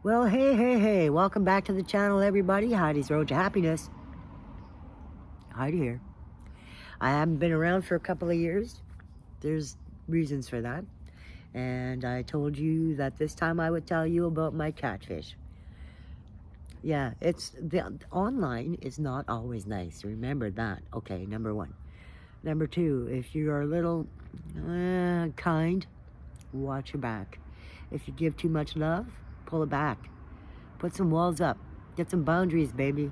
Well, hey, welcome back to the channel, everybody. Heidi's Road to Happiness. Heidi here. I haven't been around for a couple of years. There's reasons for that. And I told you that this time I would tell you about my catfish. Yeah, the online is not always nice. Remember that. Okay, number one. Number two, if you're a little kind, watch your back. If you give too much love, pull it back. Put some walls up. Get some boundaries, baby.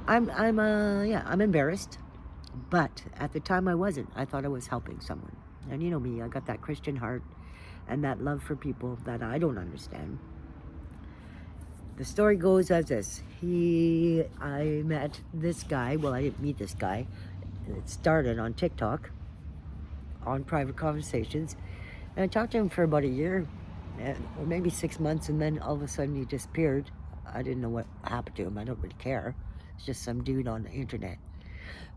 I'm embarrassed, but at the time I wasn't. I thought I was helping someone. And you know me, I got that Christian heart and that love for people that I don't understand. The story goes as this. I met this guy. Well, I didn't meet this guy. It started on TikTok, on private conversations. And I talked to him for about a year, or maybe 6 months, and then all of a sudden he disappeared. I didn't know what happened to him. I don't really care. It's just some dude on the internet.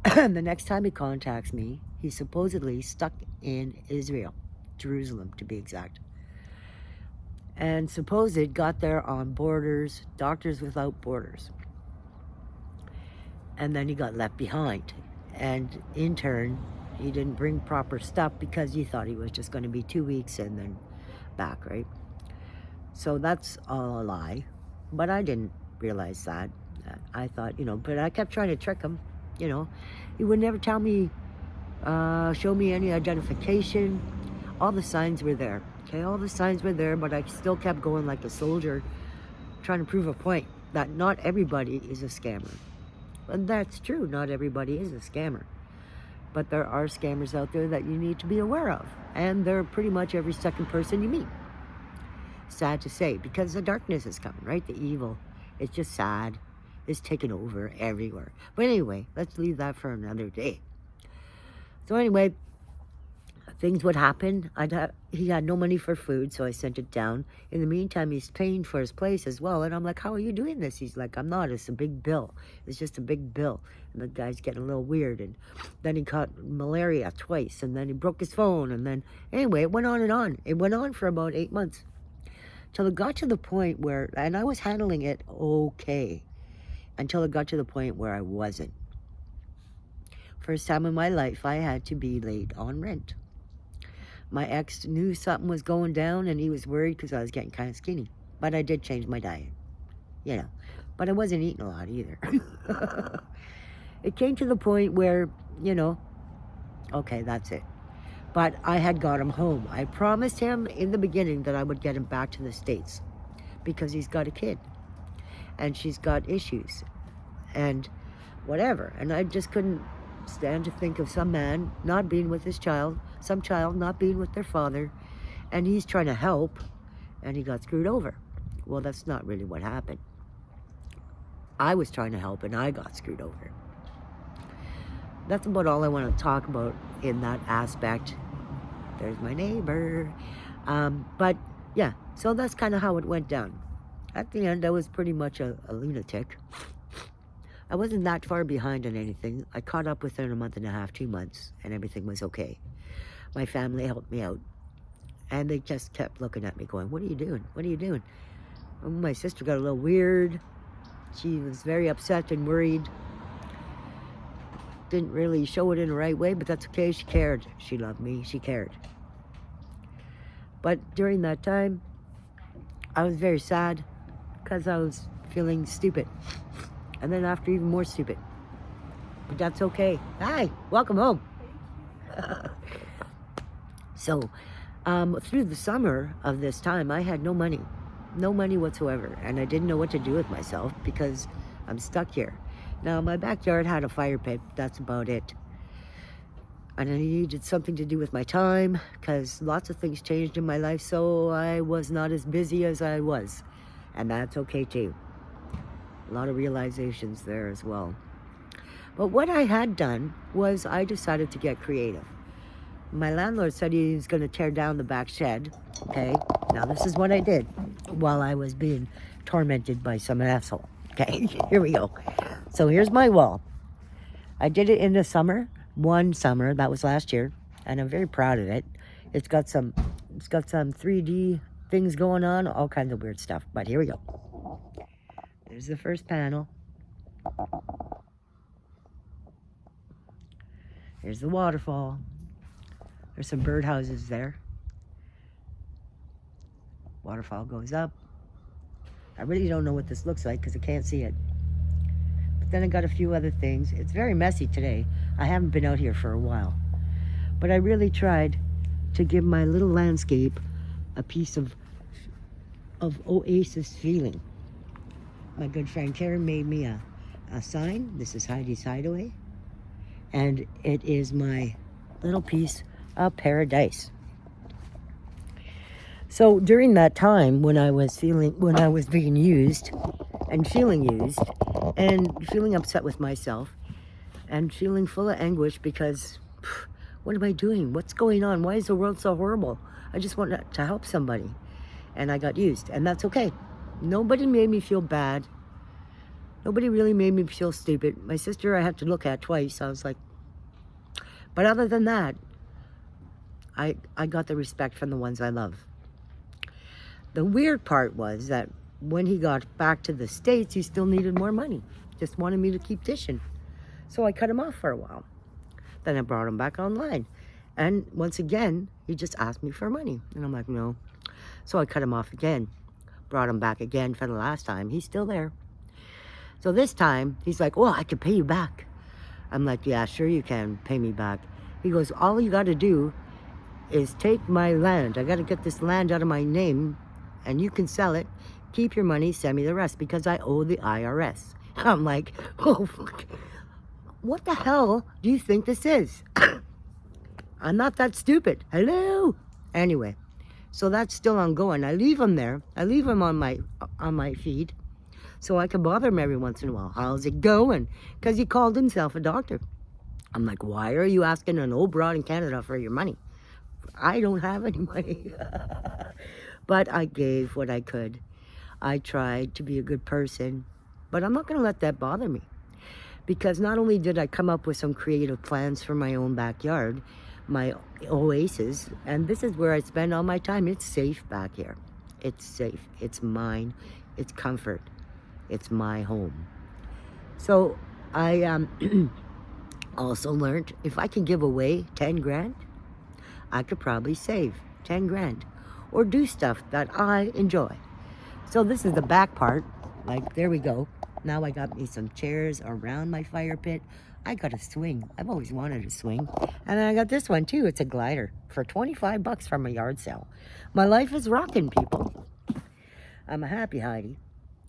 The next time he contacts me, he's supposedly stuck in Israel, Jerusalem to be exact. And supposed got there on Borders, Doctors Without Borders. And then he got left behind. And in turn, he didn't bring proper stuff because he thought he was just going to be 2 weeks and then back, right? So that's all a lie. But I didn't realize that. I thought, but I kept trying to trick him, He would never tell me, show me any identification. All the signs were there. Okay, all the signs were there, but I still kept going like a soldier, trying to prove a point that not everybody is a scammer. And that's true, not everybody is a scammer. But there are scammers out there that you need to be aware of. And they're pretty much every second person you meet. Sad to say, because the darkness is coming, right? The evil. It's just sad. It's taken over everywhere. But anyway, let's leave that for another day. So anyway, things would happen. He had no money for food, so I sent it down. In the meantime, he's paying for his place as well. And I'm like, how are you doing this? He's like, I'm not. It's a big bill. It's just a big bill. And the guy's getting a little weird. And then he caught malaria twice. And then he broke his phone. And then, anyway, it went on and on. It went on for about 8 months. Till it got to the point where, and I was handling it okay, until it got to the point where I wasn't. First time in my life, I had to be late on rent. My ex knew something was going down, and he was worried because I was getting kind of skinny. But I did change my diet, But I wasn't eating a lot either. It came to the point where, okay, that's it. But I had got him home. I promised him in the beginning that I would get him back to the States because he's got a kid and she's got issues and whatever. And I just couldn't stand to think of some man not being with his child, some child not being with their father, and he's trying to help and he got screwed over. Well, that's not really what happened. I was trying to help and I got screwed over. That's about all I want to talk about in that aspect. There's my neighbor. But yeah, so that's kind of how it went down. At the end, I was pretty much a lunatic. I wasn't that far behind on anything. I caught up within a month and a half, 2 months, and everything was okay. My family helped me out. And they just kept looking at me going, what are you doing? What are you doing? Well, my sister got a little weird. She was very upset and worried. Didn't really show it in the right way, but that's okay. She cared. She loved me. She cared. But during that time, I was very sad because I was feeling stupid. And then after, even more stupid. But that's okay. Hi, welcome home. So, through the summer of this time, I had no money. No money whatsoever. And I didn't know what to do with myself because I'm stuck here. Now, my backyard had a fire pit. That's about it. And I needed something to do with my time because lots of things changed in my life, so I was not as busy as I was. And that's okay, too. A lot of realizations there as well. But what I had done was I decided to get creative. My landlord said he was going to tear down the back shed. Okay, now this is what I did while I was being tormented by some asshole. Okay, here we go. So here's my wall. I did it in the summer, one summer, that was last year, and I'm very proud of it. It's got some 3D things going on, all kinds of weird stuff. But here we go. There's the first panel. Here's the waterfall. There's some birdhouses there. Waterfall goes up. I really don't know what this looks like because I can't see it. But then I got a few other things. It's very messy today. I haven't been out here for a while. But I really tried to give my little landscape a piece of oasis feeling. My good friend Karen made me a sign. This is Heidi's Hideaway. And it is my little piece of paradise. So during that time when I was being used and feeling used and feeling upset with myself and feeling full of anguish because what am I doing? What's going on? Why is the world so horrible? I just want to help somebody. And I got used, and that's okay. Nobody made me feel bad. Nobody really made me feel stupid. My sister I had to look at twice. I was like, but other than that, I got the respect from the ones I love. The weird part was that when he got back to the States, he still needed more money. Just wanted me to keep dishing. So I cut him off for a while. Then I brought him back online. And once again, he just asked me for money. And I'm like, no. So I cut him off again. Brought him back again for the last time. He's still there. So this time, he's like, oh, I can pay you back. I'm like, yeah, sure you can pay me back. He goes, all you got to do is take my land. I got to get this land out of my name, and you can sell it. Keep your money, send me the rest, because I owe the IRS. I'm like, oh, fuck. What the hell do you think this is? I'm not that stupid. Hello? Anyway, so that's still ongoing. I leave him there. I leave him on my feed so I can bother him every once in a while. How's it going? Because he called himself a doctor. I'm like, why are you asking an old broad in Canada for your money? I don't have any money. But I gave what I could. I tried to be a good person, but I'm not going to let that bother me. Because not only did I come up with some creative plans for my own backyard, my oasis, and this is where I spend all my time. It's safe back here. It's safe. It's mine. It's comfort. It's my home. So I also learned if I can give away 10 grand, I could probably save 10 grand or do stuff that I enjoy. So this is the back part. Like, there we go. Now I got me some chairs around my fire pit. I got a swing. I've always wanted a swing. And then I got this one too. It's a glider for 25 bucks from a yard sale. My life is rocking, people. I'm a happy Heidi.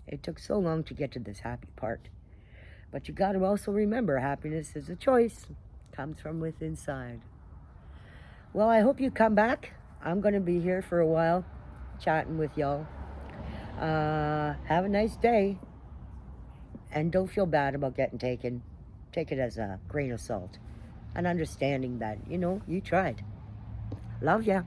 It took so long to get to this happy part. But you got to also remember, happiness is a choice. It comes from within inside. Well, I hope you come back. I'm going to be here for a while, chatting with y'all. Have a nice day. And don't feel bad about getting taken. Take it as a grain of salt. And understanding that, you know, you tried. Love ya.